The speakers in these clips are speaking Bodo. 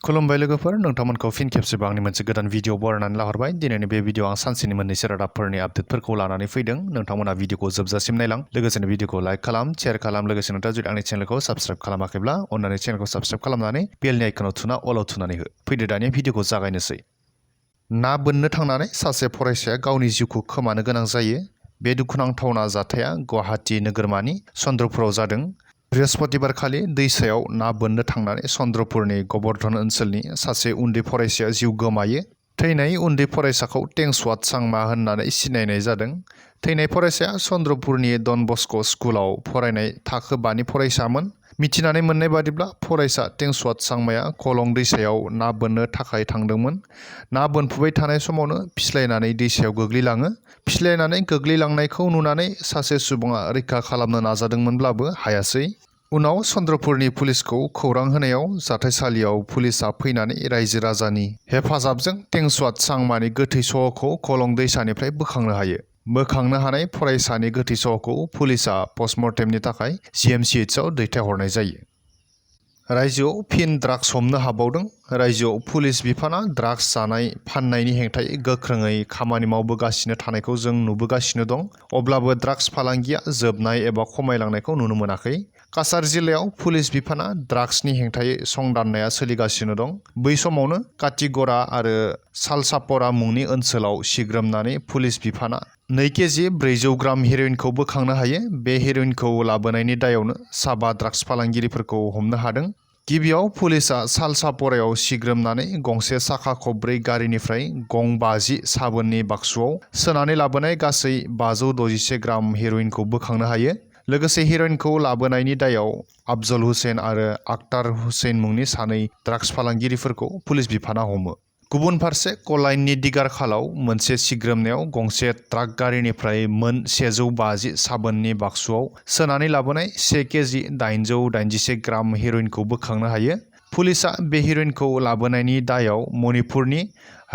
खुलुमबाय लोगोफोर नोंथांमोनखौ फिन खेबसेबाव आंनि मोनसे गोदान भिडिअ बरायनानै लाहरबाय दिनैनि बे भिडिअ आं सानसेनि मोननैसो रादाबफोरनि आपडेटफोरखौ लानानै फैदों नोंथांमोना भिडिअखौ जोबजासिम नायलां लोगोसेनो भिडिअखौ लाइक खालाम शेयार खालाम लोगोसे नोंथाङा जुदि आंनि चेनेलखौ साबस्क्राइब खालामाखैब्ला अन्नानै चेनेलखौ साबस्क्राइब खालामनानै बेलनि आइकनाव थुना अलाव थुनानै हो फैदो दानिया भिडिअखौ जागायनोसै ना बोननो थांनानै सासे फरायसाया गावनि जिउखौ खोमानो गोनां जायो बे दुखुनांथावना जाथाया गुवाहाटी नोगोरमानि चन्द्रपुराव जादों बृहस्पतिबार खालि दैसायाव ना बोननो थांनानै चन्द्रपुरनि गोवर्धन ओनसोलनि सासे उन्दै फरायसाया जिउ गोमायो थैनाय उन्दै फरायसाखौ टेंसवात सांमा होननानै सिनायनाय जादों थैनाय फरायसाया चन्द्रपुरनि डन बस्क स्कुलाव फरायनाय थाखो 5 नि फरायसामोन मिथिनानै मोननाय बादिब्ला फरायसा टेंसवात सांमाया कलं दैसायाव ना बोननो थाखाय थांदोंमोन ना बोनफुबाय थानाय समावनो फिस्लायनानै दैसायाव गोग्लैलाङो फिस्लायनानै गोग्लैलांनायखौ नुनानै सासे सुबुङा रैखा खालामनो नाजादोंमोनब्लाबो हायासै उनाव चन्द्रपुरनि पुलिसखौ खौरां होनायाव जाथायसालियाव पुलिसा फैनानै रायजो राजानि हेफाजाबजों टेंसवात सांमानि गोथै सहखौ कलं दैसानिफ्राय बोखांनो हानाय फरायसानि गोथै सहखौ पुलिसा पस्टमर्टेमनि थाखाय GMCHआव दैथायहरनाय जायो रायजोआव फिन ड्राग्स हमनो हाबावदों रायजोआव पुलिस बिफाना ड्राग्स जानाय फाननायनि हेंथायै गोख्रोङै खामानि मावबोगासिनो थानायखौ जों नुबोगासिनो दं अब्लाबो ड्राग्स फालांगिया जोबनाय एबा खमायलांनायखौ नुनो मोनाखै काछार जिल्लायाव पुलिस बिफाना ड्राग्सनि हेंथायै संदाननाया सोलिगासिनो दं बै समावनो काटिगरा आरो सालसापरा मुंनि ओनसोलाव सिग्रोमनानै पुलिस बिफाना 2 केजि 400 ग्राम हेर'इनखौ बोखांनो हायो बे हेर'इनखौ लाबोनायनि दायावनो साबा ड्राग्स फालांगिरिफोरखौ हमनो हादों गिबियाव पुलिसा सालसापरायाव सिग्रोमनानै गंसे साखा खबब्रै गारिनिफ्राय गं 50 साबोननि बाक्सुआव सोनानै लाबोनाय गासै 561 ग्राम हेर'इनखौ बोखांनो हायो लोगोसे हेर'इनखौ लाबोनायनि दायाव अफजल हुसैन आरो आख्तार हुसैन मुंनि सानै ड्राग्स फालांगिरिफोरखौ पुलिस बिफाना हमो गुबुन फारसे कलाइननि दिगारखालाव मोनसे सिग्रोमनायाव गंसे ट्राक गारिनिफ्राय मोन 150 साबोननि बाक्सुआव सोनानै लाबोनाय 1 केजि 881 ग्राम हेर'इनखौ बोखांनो हायो पुलिसा बे हेर'इनखौ लाबोनायनि दायाव मणिपुरनि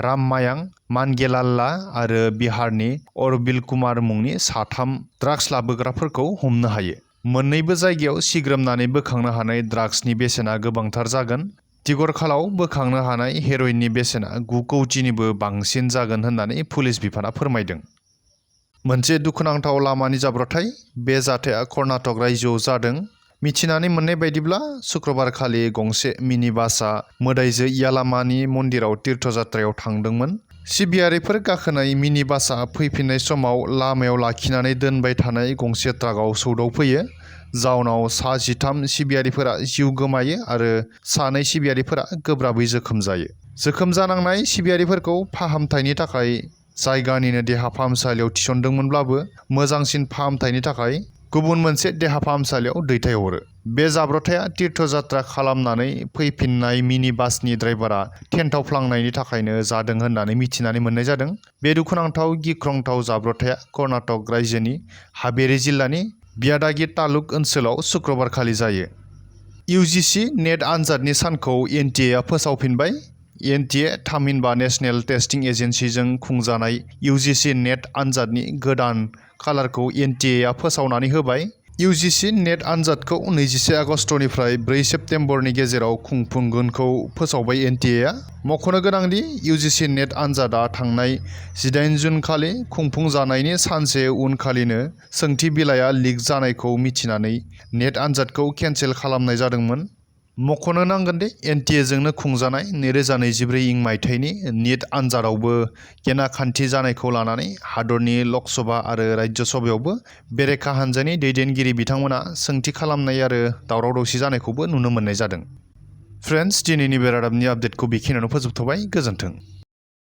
राममायां मानगेलाल्ला आरो बिहारनि अरबिल कुमार मुंनि साथाम ड्राग्स लाबोग्राफोरखौ हमनो हायो मोन्नैबो जायगायाव सिग्रोमनानै बोखांनो हानाय ड्राग्सनि बेसेना गोबांथार जागोन दिगरखालाव बोखांनो हानाय हेर'इननि बेसेना 9 कौटिनिबो बांसिन जागोन होननानै पुलिस बिफाना फोरमायदों मोनसे दुखुनांथाव लामानि जाब्रबथाय बे जाथाया कर्नाटक रायजोआव जादों मिथिनानै मोननाय बायदिब्ला शुक्रबारखालि गंसे मिनि बासआ मोदाइजो यालामानि मन्दिराव तीर्थयात्रायाव थांदोंमोन सिबियारिफोर गाखोनाय मिनि बासआ फैफिननाय समाव लामायाव लाखिनानै दोनबाय थानाय गंसे ट्राकआव सौदावफैयो जाउनाव सा 13 सिबियारिफोरा जिउ गोमायो आरो 2 सिबियारिफोरा गोब्राबै जोखोम जायो जोखोम जानांनाय सिबियारिफोरखौ फाहामथायनि थाखाय जायगानिनो देहा फाहामसालियाव थिसनदोंमोनब्लाबो मोजांसिन फाहामथायनि थाखाय गुबुन मोनसे देहा फाहामसालियाव दैथायहरो बे जाब्रबथाया तीर्थयात्रा खालामनानै फैफिननाय मिनि बासनि ड्राइभारा थेन्थावफ्लांनायनि थाखायनो जादों होननानै मिथिनानै मोननाय जादों बे दुखुनांथाव गिख्रंथाव जाब्रबथाया कर्नाटक रायजोनि हाबेरि जिल्लानि बियादागि तालुक ओनसोलाव शुक्रबारखालि जायो UGC-NET आनजादनि सानखौ NTA फोसावफिनबाय NTA थामहिनबा नेशनेल टेस्टिं एजेन्सिजों खुंजानाय UGC-NET आनजादनि गोदान खालारखौ NTA फोसावनानै होबाय UGC-NET आनजादखौ 21 आगस्तनिफ्राय 4 सेप्तेम्बरनि गेजेराव खुंफुंगोनखौ फोसावबाय NTA मख'नो गोनांदि UGC-NET आनजादा थांनाय 18 जुन खालि खुंफुंजानायनि सानसे उनखालिनो सोंथि बिलाइया लिक जानायखौ मिथिनानै नेट आनजादखौ केन्सेल खालामनाय जादोंमोन मख'नो नांगोनदि NTA जोंनो खुंजानाय 2024 मायथाइनि नीट आनजादावबो गेनाखान्थि जानायखौ लानानै हादरनि लकसभा आरो राज्य सभायावबो बेरेखा हान्जानि दैदेनगिरि बिथांमोना सोंथि खालामनाय आरो दावराव दावसि जानायखौबो नुनो मोननाय जादों फ्रेन्ड्स दिनैनि बे रादाबनि आपडेटखौ बेखिनियावनो फोजोबथ'बाय गोजोन्थों